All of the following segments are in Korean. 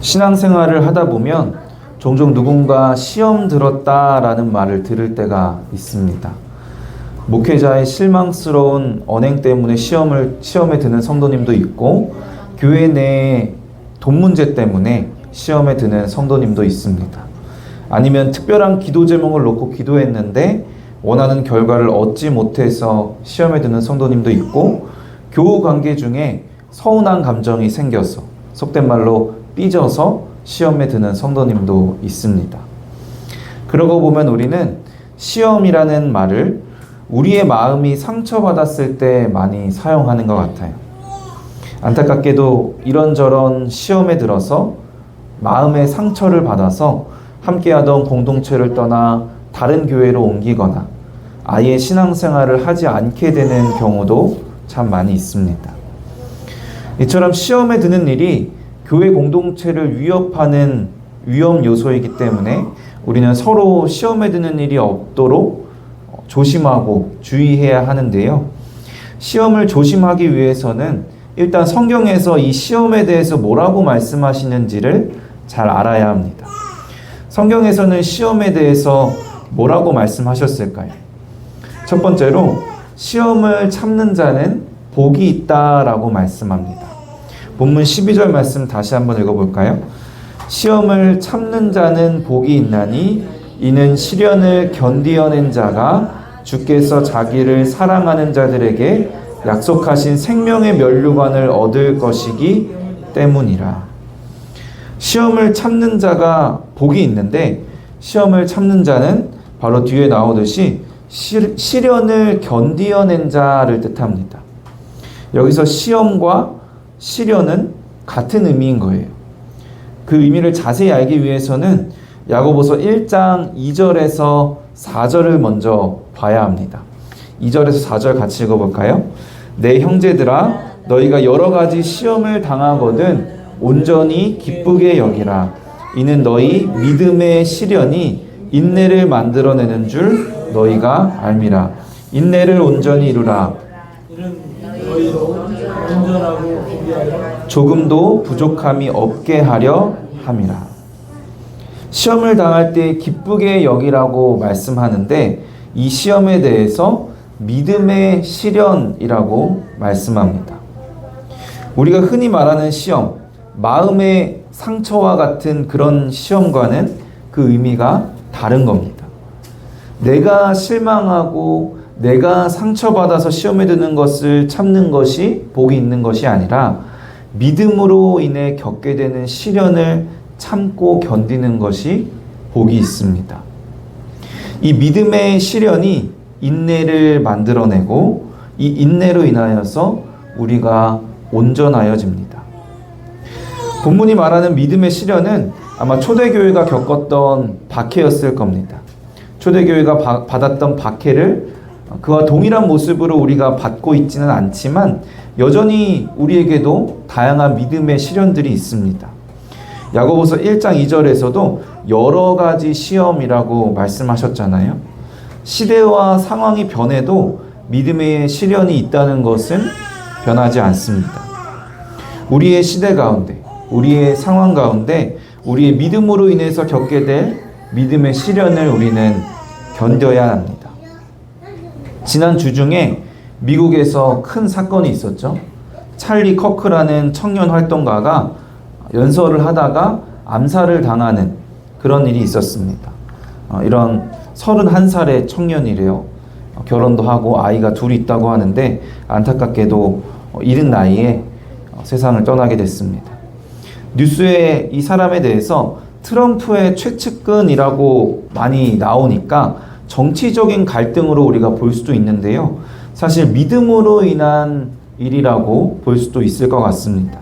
신앙생활을 하다 보면 종종 누군가 시험 들었다라는 말을 들을 때가 있습니다. 목회자의 실망스러운 언행 때문에 시험에 드는 성도님도 있고, 교회 내에 돈 문제 때문에 시험에 드는 성도님도 있습니다. 아니면 특별한 기도 제목을 놓고 기도했는데 원하는 결과를 얻지 못해서 시험에 드는 성도님도 있고, 교우 관계 중에 서운한 감정이 생겨서, 속된 말로 삐져서 시험에 드는 성도님도 있습니다. 그러고 보면 우리는 시험이라는 말을 우리의 마음이 상처받았을 때 많이 사용하는 것 같아요. 안타깝게도 이런저런 시험에 들어서 마음의 상처를 받아서 함께하던 공동체를 떠나 다른 교회로 옮기거나 아예 신앙생활을 하지 않게 되는 경우도 참 많이 있습니다. 이처럼 시험에 드는 일이 교회 공동체를 위협하는 위험 요소이기 때문에 우리는 서로 시험에 드는 일이 없도록 조심하고 주의해야 하는데요. 시험을 조심하기 위해서는 일단 성경에서 이 시험에 대해서 뭐라고 말씀하시는지를 잘 알아야 합니다. 성경에서는 시험에 대해서 뭐라고 말씀하셨을까요? 첫 번째로 시험을 참는 자는 복이 있다라고 말씀합니다. 본문 12절 말씀 다시 한번 읽어볼까요? 시험을 참는 자는 복이 있나니 이는 시련을 견디어낸 자가 주께서 자기를 사랑하는 자들에게 약속하신 생명의 면류관을 얻을 것이기 때문이라. 시험을 참는 자가 복이 있는데, 시험을 참는 자는 바로 뒤에 나오듯이 시련을 견디어낸 자를 뜻합니다. 여기서 시험과 시련은 같은 의미인 거예요. 그 의미를 자세히 알기 위해서는 야고보서 1장 2절에서 4절을 먼저 봐야 합니다. 2절에서 4절 같이 읽어볼까요? 내 형제들아, 너희가 여러 가지 시험을 당하거든 온전히 기쁘게 여기라. 이는 너희 믿음의 시련이 인내를 만들어내는 줄 너희가 알미라. 인내를 온전히 이루라. 조금도 부족함이 없게 하려 함이라. 시험을 당할 때 기쁘게 여기라고 말씀하는데, 이 시험에 대해서 믿음의 시련이라고 말씀합니다. 우리가 흔히 말하는 시험, 마음의 상처와 같은 그런 시험과는 그 의미가 다른 겁니다. 내가 실망하고 내가 상처받아서 시험에 드는 것을 참는 것이 복이 있는 것이 아니라, 믿음으로 인해 겪게 되는 시련을 참고 견디는 것이 복이 있습니다. 이 믿음의 시련이 인내를 만들어내고, 이 인내로 인하여서 우리가 온전하여집니다. 본문이 말하는 믿음의 시련은 아마 초대교회가 겪었던 박해였을 겁니다. 초대교회가 받았던 박해를 그와 동일한 모습으로 우리가 받고 있지는 않지만 여전히 우리에게도 다양한 믿음의 시련들이 있습니다. 야고보서 1장 2절에서도 여러 가지 시험이라고 말씀하셨잖아요. 시대와 상황이 변해도 믿음의 시련이 있다는 것은 변하지 않습니다. 우리의 시대 가운데, 우리의 상황 가운데 우리의 믿음으로 인해서 겪게 될 믿음의 시련을 우리는 견뎌야 합니다. 지난 주 중에 미국에서 큰 사건이 있었죠. 찰리 커크라는 청년 활동가가 연설을 하다가 암살을 당하는 그런 일이 있었습니다. 이런 31살의 청년이래요. 결혼도 하고 아이가 둘이 있다고 하는데 안타깝게도 이른 나이에 세상을 떠나게 됐습니다. 뉴스에 이 사람에 대해서 트럼프의 최측근이라고 많이 나오니까 정치적인 갈등으로 우리가 볼 수도 있는데요. 사실 믿음으로 인한 일이라고 볼 수도 있을 것 같습니다.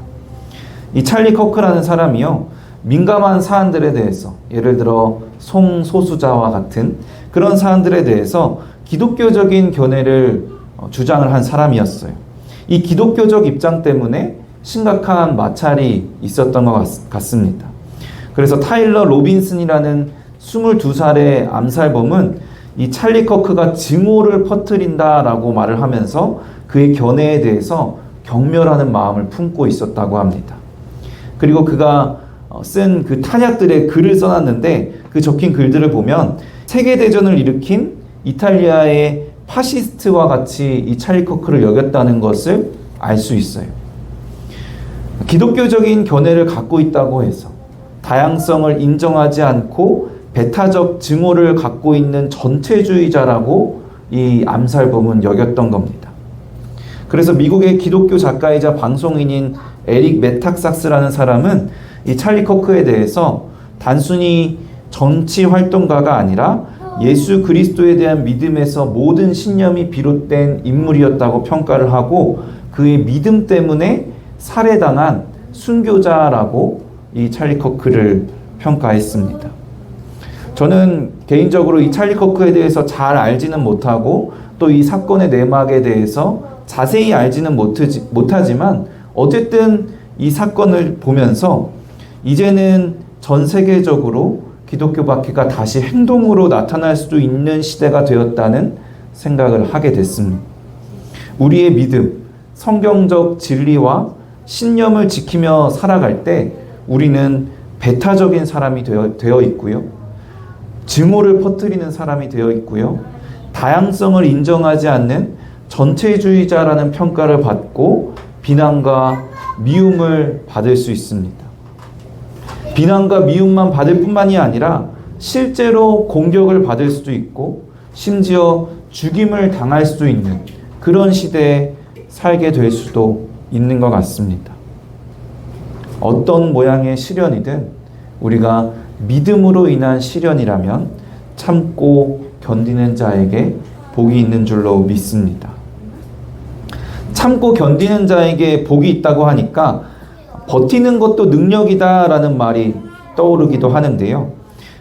이 찰리 커크라는 사람이요, 민감한 사안들에 대해서, 예를 들어 성소수자와 같은 그런 사안들에 대해서 기독교적인 견해를 주장을 한 사람이었어요. 이 기독교적 입장 때문에 심각한 마찰이 있었던 것 같습니다. 그래서 타일러 로빈슨이라는 22살의 암살범은 이 찰리 커크가 증오를 퍼뜨린다라고 말을 하면서 그의 견해에 대해서 경멸하는 마음을 품고 있었다고 합니다. 그리고 그가 쓴 그 탄약들의 글을 써놨는데 그 적힌 글들을 보면 세계대전을 일으킨 이탈리아의 파시스트와 같이 이 찰리 커크를 여겼다는 것을 알 수 있어요. 기독교적인 견해를 갖고 있다고 해서 다양성을 인정하지 않고 배타적 증오를 갖고 있는 전체주의자라고 이 암살범은 여겼던 겁니다. 그래서 미국의 기독교 작가이자 방송인인 에릭 메탁삭스라는 사람은 이 찰리 커크에 대해서 단순히 정치 활동가가 아니라 예수 그리스도에 대한 믿음에서 모든 신념이 비롯된 인물이었다고 평가를 하고 그의 믿음 때문에 살해당한 순교자라고 이 찰리 커크를 평가했습니다. 저는 개인적으로 이 찰리 커크에 대해서 잘 알지는 못하고 또 이 사건의 내막에 대해서 자세히 알지는 못하지만 어쨌든 이 사건을 보면서 이제는 전 세계적으로 기독교 박해가 다시 행동으로 나타날 수도 있는 시대가 되었다는 생각을 하게 됐습니다. 우리의 믿음, 성경적 진리와 신념을 지키며 살아갈 때 우리는 배타적인 사람이 되어 있고요. 증오를 퍼뜨리는 사람이 되어 있고요. 다양성을 인정하지 않는 전체주의자라는 평가를 받고 비난과 미움을 받을 수 있습니다. 비난과 미움만 받을 뿐만이 아니라 실제로 공격을 받을 수도 있고 심지어 죽임을 당할 수도 있는 그런 시대에 살게 될 수도 있는 것 같습니다. 어떤 모양의 시련이든 우리가 믿음으로 인한 시련이라면 참고 견디는 자에게 복이 있는 줄로 믿습니다. 참고 견디는 자에게 복이 있다고 하니까 버티는 것도 능력이다라는 말이 떠오르기도 하는데요.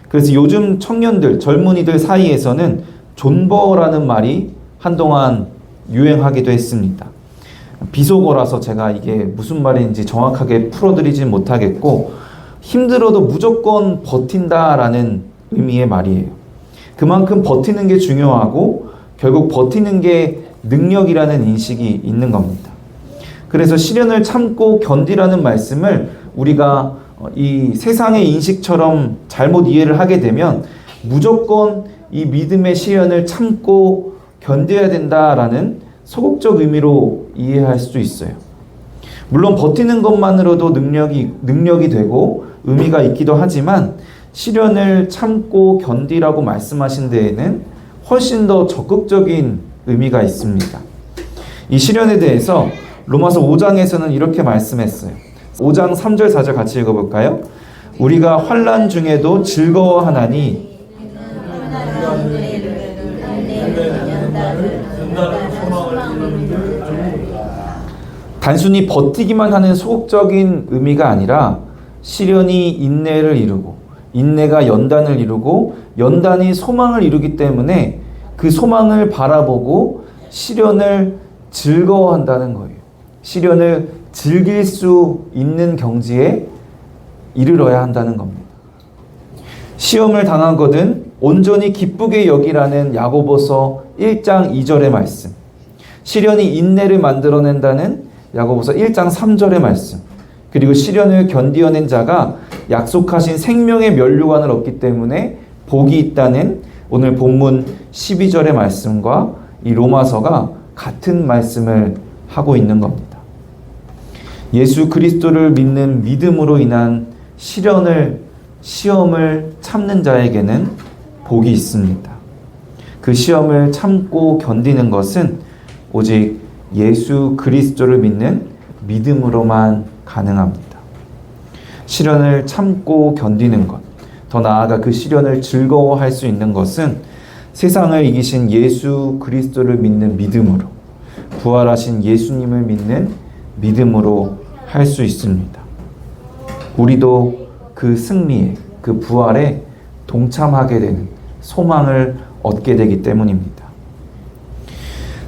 그래서 요즘 청년들, 젊은이들 사이에서는 존버라는 말이 한동안 유행하기도 했습니다. 비속어라서 제가 이게 무슨 말인지 정확하게 풀어드리진 못하겠고 힘들어도 무조건 버틴다라는 의미의 말이에요. 그만큼 버티는 게 중요하고 결국 버티는 게 능력이라는 인식이 있는 겁니다. 그래서 시련을 참고 견디라는 말씀을 우리가 이 세상의 인식처럼 잘못 이해를 하게 되면 무조건 이 믿음의 시련을 참고 견뎌야 된다라는 소극적 의미로 이해할 수도 있어요. 물론 버티는 것만으로도 능력이 되고 의미가 있기도 하지만 시련을 참고 견디라고 말씀하신 데에는 훨씬 더 적극적인 의미가 있습니다. 이 시련에 대해서 로마서 5장에서는 이렇게 말씀했어요. 5장 3절 4절 같이 읽어볼까요? 우리가 환난 중에도 즐거워하나니 단순히 버티기만 하는 소극적인 의미가 아니라 시련이 인내를 이루고 인내가 연단을 이루고 연단이 소망을 이루기 때문에 그 소망을 바라보고 시련을 즐거워한다는 거예요. 시련을 즐길 수 있는 경지에 이르러야 한다는 겁니다. 시험을 당하거든 온전히 기쁘게 여기라는 야고보서 1장 2절의 말씀, 시련이 인내를 만들어낸다는 야고보서 1장 3절의 말씀, 그리고 시련을 견디어낸 자가 약속하신 생명의 면류관을 얻기 때문에 복이 있다는 오늘 본문 12절의 말씀과 이 로마서가 같은 말씀을 하고 있는 겁니다. 예수 그리스도를 믿는 믿음으로 인한 시험을 참는 자에게는 복이 있습니다. 그 시험을 참고 견디는 것은 오직 예수 그리스도를 믿는 믿음으로만 가능합니다. 시련을 참고 견디는 것, 더 나아가 그 시련을 즐거워할 수 있는 것은 세상을 이기신 예수 그리스도를 믿는 믿음으로, 부활하신 예수님을 믿는 믿음으로 할 수 있습니다. 우리도 그 승리에, 그 부활에 동참하게 되는 소망을 얻게 되기 때문입니다.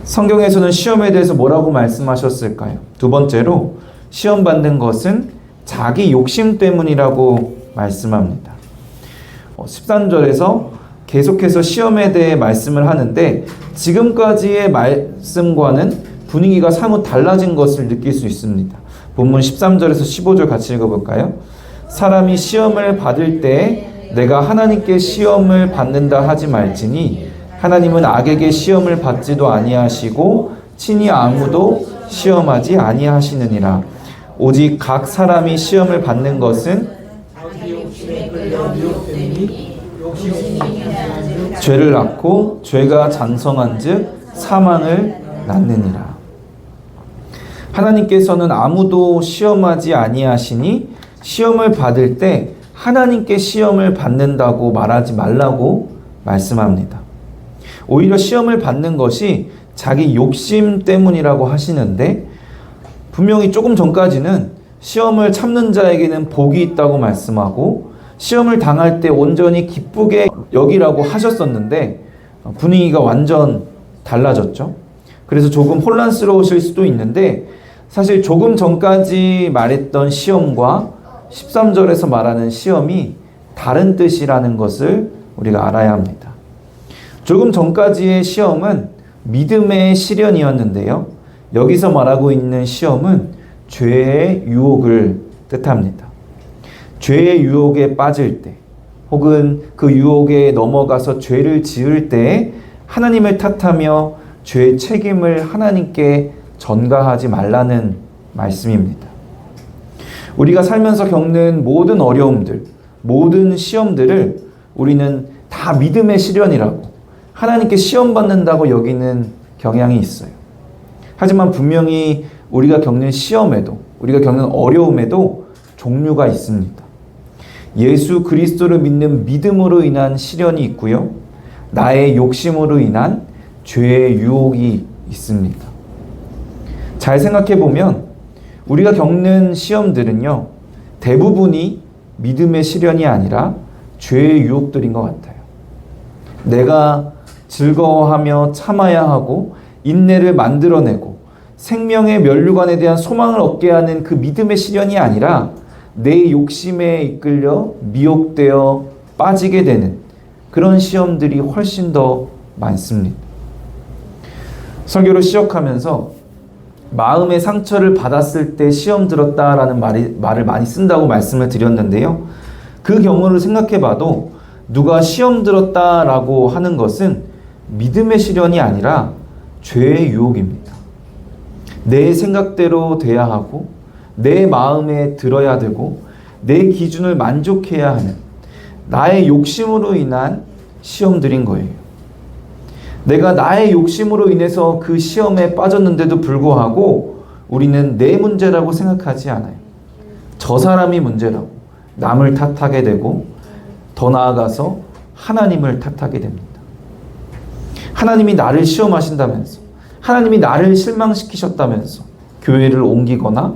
성경에서는 시험에 대해서 뭐라고 말씀하셨을까요? 두 번째로 시험 받는 것은 자기 욕심 때문이라고 말씀합니다. 13절에서 계속해서 시험에 대해 말씀을 하는데 지금까지의 말씀과는 분위기가 사뭇 달라진 것을 느낄 수 있습니다. 본문 13절에서 15절 같이 읽어볼까요? 사람이 시험을 받을 때 내가 하나님께 시험을 받는다 하지 말지니 하나님은 악에게 시험을 받지도 아니하시고 친히 아무도 시험하지 아니하시느니라. 오직 각 사람이 시험을 받는 것은 죄를 낳고 죄가 장성한즉 사망을 낳느니라. 하나님께서는 아무도 시험하지 아니하시니 시험을 받을 때 하나님께 시험을 받는다고 말하지 말라고 말씀합니다. 오히려 시험을 받는 것이 자기 욕심 때문이라고 하시는데, 분명히 조금 전까지는 시험을 참는 자에게는 복이 있다고 말씀하고 시험을 당할 때 온전히 기쁘게 여기라고 하셨었는데 분위기가 완전 달라졌죠. 그래서 조금 혼란스러우실 수도 있는데, 사실 조금 전까지 말했던 시험과 13절에서 말하는 시험이 다른 뜻이라는 것을 우리가 알아야 합니다. 조금 전까지의 시험은 믿음의 시련이었는데요, 여기서 말하고 있는 시험은 죄의 유혹을 뜻합니다. 죄의 유혹에 빠질 때, 혹은 그 유혹에 넘어가서 죄를 지을 때 하나님을 탓하며 죄의 책임을 하나님께 전가하지 말라는 말씀입니다. 우리가 살면서 겪는 모든 어려움들, 모든 시험들을 우리는 다 믿음의 시련이라고, 하나님께 시험받는다고 여기는 경향이 있어요. 하지만 분명히 우리가 겪는 시험에도, 우리가 겪는 어려움에도 종류가 있습니다. 예수 그리스도를 믿는 믿음으로 인한 시련이 있고요, 나의 욕심으로 인한 죄의 유혹이 있습니다. 잘 생각해 보면 우리가 겪는 시험들은요, 대부분이 믿음의 시련이 아니라 죄의 유혹들인 것 같아요. 내가 즐거워하며 참아야 하고 인내를 만들어내고 생명의 면류관에 대한 소망을 얻게 하는 그 믿음의 시련이 아니라 내 욕심에 이끌려 미혹되어 빠지게 되는 그런 시험들이 훨씬 더 많습니다. 설교를 시작하면서 마음의 상처를 받았을 때 시험 들었다라는 말을 많이 쓴다고 말씀을 드렸는데요, 그 경우를 생각해 봐도 누가 시험 들었다라고 하는 것은 믿음의 시련이 아니라 죄의 유혹입니다. 내 생각대로 돼야 하고 내 마음에 들어야 되고 내 기준을 만족해야 하는 나의 욕심으로 인한 시험들인 거예요. 내가 나의 욕심으로 인해서 그 시험에 빠졌는데도 불구하고 우리는 내 문제라고 생각하지 않아요. 저 사람이 문제라고 남을 탓하게 되고, 더 나아가서 하나님을 탓하게 됩니다. 하나님이 나를 시험하신다면서, 하나님이 나를 실망시키셨다면서 교회를 옮기거나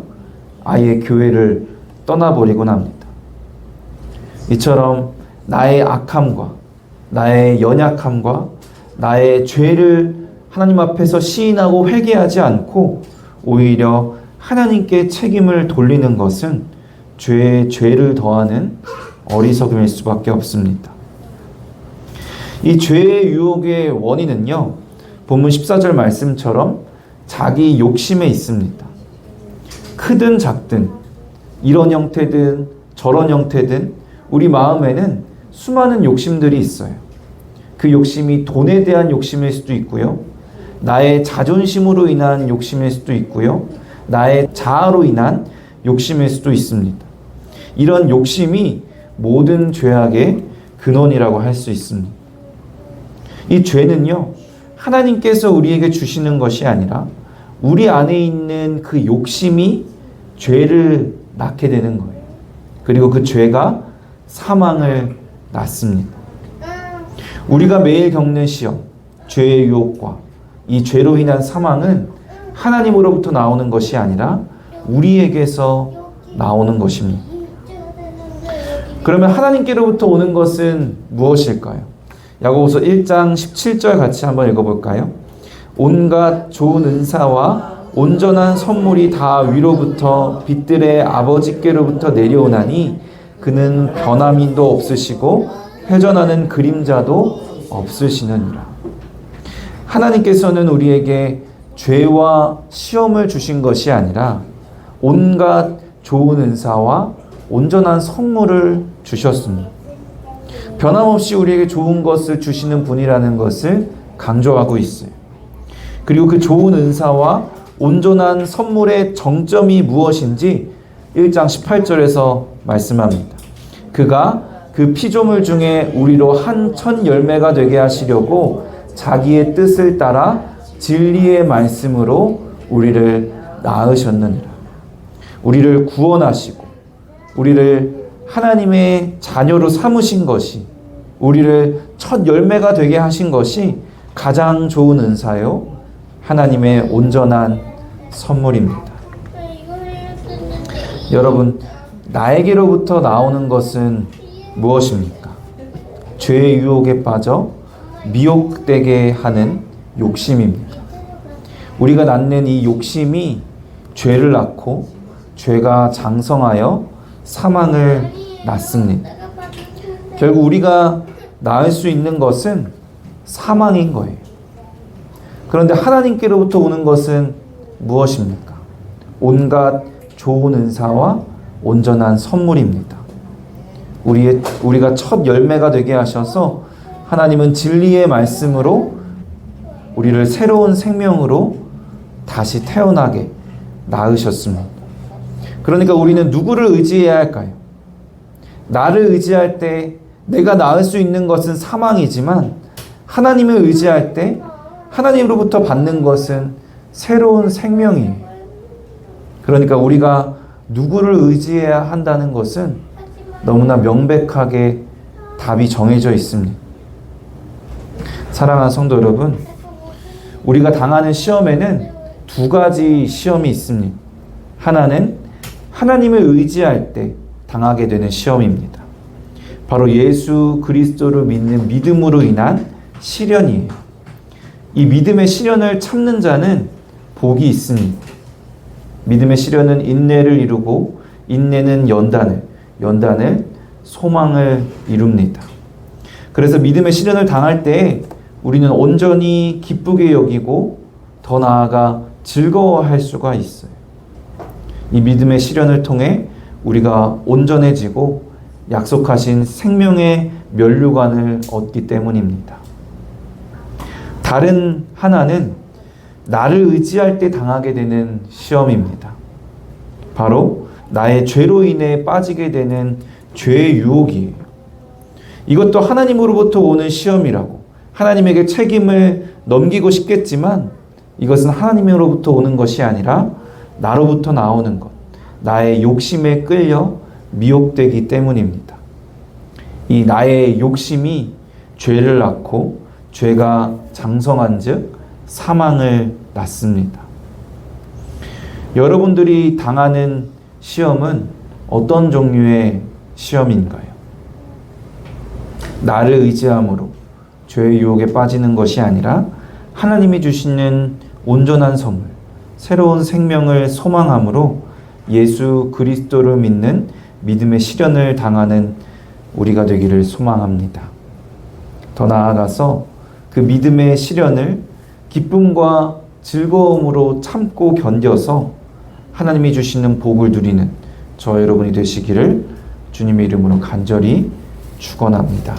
아예 교회를 떠나버리곤 합니다. 이처럼 나의 악함과 나의 연약함과 나의 죄를 하나님 앞에서 시인하고 회개하지 않고 오히려 하나님께 책임을 돌리는 것은 죄에 죄를 더하는 어리석음일 수밖에 없습니다. 이 죄의 유혹의 원인은요, 본문 14절 말씀처럼 자기 욕심에 있습니다. 크든 작든, 이런 형태든 저런 형태든 우리 마음에는 수많은 욕심들이 있어요. 그 욕심이 돈에 대한 욕심일 수도 있고요, 나의 자존심으로 인한 욕심일 수도 있고요, 나의 자아로 인한 욕심일 수도 있습니다. 이런 욕심이 모든 죄악의 근원이라고 할 수 있습니다. 이 죄는요, 하나님께서 우리에게 주시는 것이 아니라 우리 안에 있는 그 욕심이 죄를 낳게 되는 거예요. 그리고 그 죄가 사망을 낳습니다. 우리가 매일 겪는 시험, 죄의 유혹과 이 죄로 인한 사망은 하나님으로부터 나오는 것이 아니라 우리에게서 나오는 것입니다. 그러면 하나님께로부터 오는 것은 무엇일까요? 야고보서 1장 17절 같이 한번 읽어볼까요? 온갖 좋은 은사와 온전한 선물이 다 위로부터 빛들의 아버지께로부터 내려오나니 그는 변함도 없으시고 회전하는 그림자도 없으시느니라. 하나님께서는 우리에게 죄와 시험을 주신 것이 아니라 온갖 좋은 은사와 온전한 선물을 주셨습니다. 변함없이 우리에게 좋은 것을 주시는 분이라는 것을 강조하고 있어요. 그리고 그 좋은 은사와 온전한 선물의 정점이 무엇인지 1장 18절에서 말씀합니다. 그가 그 피조물 중에 우리로 한 첫 열매가 되게 하시려고 자기의 뜻을 따라 진리의 말씀으로 우리를 낳으셨느니라. 우리를 구원하시고 우리를 하나님의 자녀로 삼으신 것이, 우리를 첫 열매가 되게 하신 것이 가장 좋은 은사요, 하나님의 온전한 선물입니다. 여러분, 나에게로부터 나오는 것은 무엇입니까? 죄의 유혹에 빠져 미혹되게 하는 욕심입니다. 우리가 낳는 이 욕심이 죄를 낳고 죄가 장성하여 사망을 낳습니다. 결국 우리가 낳을 수 있는 것은 사망인 거예요. 그런데 하나님께로부터 오는 것은 무엇입니까? 온갖 좋은 은사와 온전한 선물입니다. 우리가 첫 열매가 되게 하셔서 하나님은 진리의 말씀으로 우리를 새로운 생명으로 다시 태어나게 낳으셨습니다. 그러니까 우리는 누구를 의지해야 할까요? 나를 의지할 때 내가 낳을 수 있는 것은 사망이지만, 하나님을 의지할 때 하나님으로부터 받는 것은 새로운 생명이에요. 그러니까 우리가 누구를 의지해야 한다는 것은 너무나 명백하게 답이 정해져 있습니다. 사랑하는 성도 여러분, 우리가 당하는 시험에는 두 가지 시험이 있습니다. 하나는 하나님을 의지할 때 당하게 되는 시험입니다. 바로 예수 그리스도를 믿는 믿음으로 인한 시련이에요. 이 믿음의 시련을 참는 자는 복이 있습니다. 믿음의 시련은 인내를 이루고, 인내는 연단을 소망을 이룹니다. 그래서 믿음의 시련을 당할 때 우리는 온전히 기쁘게 여기고 더 나아가 즐거워할 수가 있어요. 이 믿음의 시련을 통해 우리가 온전해지고 약속하신 생명의 면류관을 얻기 때문입니다. 다른 하나는 나를 의지할 때 당하게 되는 시험입니다. 바로 나의 죄로 인해 빠지게 되는 죄의 유혹이에요. 이것도 하나님으로부터 오는 시험이라고, 하나님에게 책임을 넘기고 싶겠지만 이것은 하나님으로부터 오는 것이 아니라 나로부터 나오는 것, 나의 욕심에 끌려 미혹되기 때문입니다. 이 나의 욕심이 죄를 낳고 죄가 장성한 즉 사망을 낳습니다. 여러분들이 당하는 시험은 어떤 종류의 시험인가요? 나를 의지함으로 죄의 유혹에 빠지는 것이 아니라 하나님이 주시는 온전한 선물, 새로운 생명을 소망함으로 예수 그리스도를 믿는 믿음의 시련을 당하는 우리가 되기를 소망합니다. 더 나아가서 그 믿음의 시련을 기쁨과 즐거움으로 참고 견뎌서 하나님이 주시는 복을 누리는 저 여러분이 되시기를 주님의 이름으로 간절히 축원합니다.